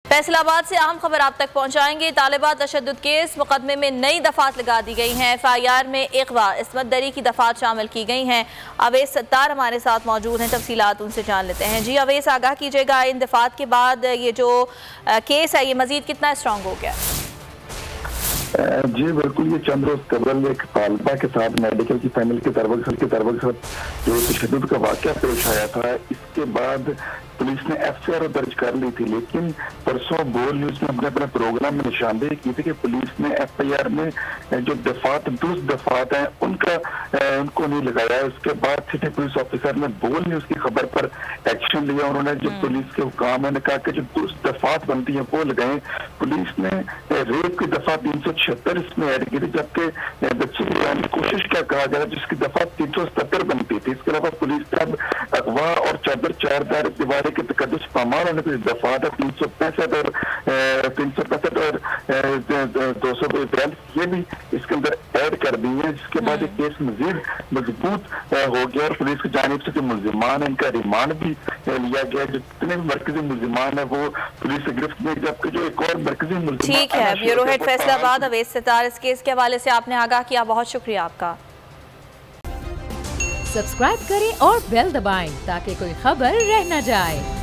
फैसलाबाद से अहम खबर आप तक पहुंचाएंगे। तालिबात तशद्दुद केस मुकदमे में नई दफात लगा दी गई हैं। FIR में इगवा इस्मत दरी की दफात शामिल की गई हैं। अवैस सत्तार हमारे साथ मौजूद हैं, तफसीलात उनसे जान लेते हैं। जी अवैस, आगाह कीजिएगा, इन दफात के बाद ये जो केस है ये मजीद कितना स्ट्रॉन्ग हो गया? जी बिल्कुल, ये चंद रोज कबल एक तालिबा के साथ मेडिकल की फैमिली के तरवक जो तशद्दुद का वाक़या पेश आया था, इसके बाद पुलिस ने FIR दर्ज कर ली थी। लेकिन परसों बोल न्यूज में अपने प्रोग्राम में निशानदेही की थी कि पुलिस ने FIR में जो दुरुस्त दफात है उनको नहीं लगाया। उसके बाद सिटी पुलिस ऑफिसर ने बोल न्यूज की खबर पर एक्शन लिया। उन्होंने जो पुलिस के हुकाम है कहा कि जो दुरुस्त दफात बनती है वो लगाए। पुलिस ने रेप की दफा 376 इसमें ऐड की थी, जबकि बच्चे की कोशिश क्या कहा जा रहा है जिसकी दफा 370 बनती थी। इसके अलावा पुलिस ने अब अगवा और चादर चारदार दीवार के तकद्दुस पामाल होने की दफा 365 और 242 ये भी इसके अंदर ऐड कर दी है, जिसके बाद ये केस मजीद मजबूत हो गया और पुलिस की जानिब से जो मुल्जिमान है इनका रिमांड भी लिया गया। जितने भी मरकजी मुल्जिमान है वो पुलिस से गिरफ्त में, जबकि जो एक और मरकजी मुल्जिमान। ठीक है, ब्यूरो हेड फैसलाबाद अवैस सत्तार, इस केस के हवाले से आपने आगाह किया, बहुत शुक्रिया आपका। सब्सक्राइब करें और बेल दबाएं ताकि कोई खबर रह न जाए।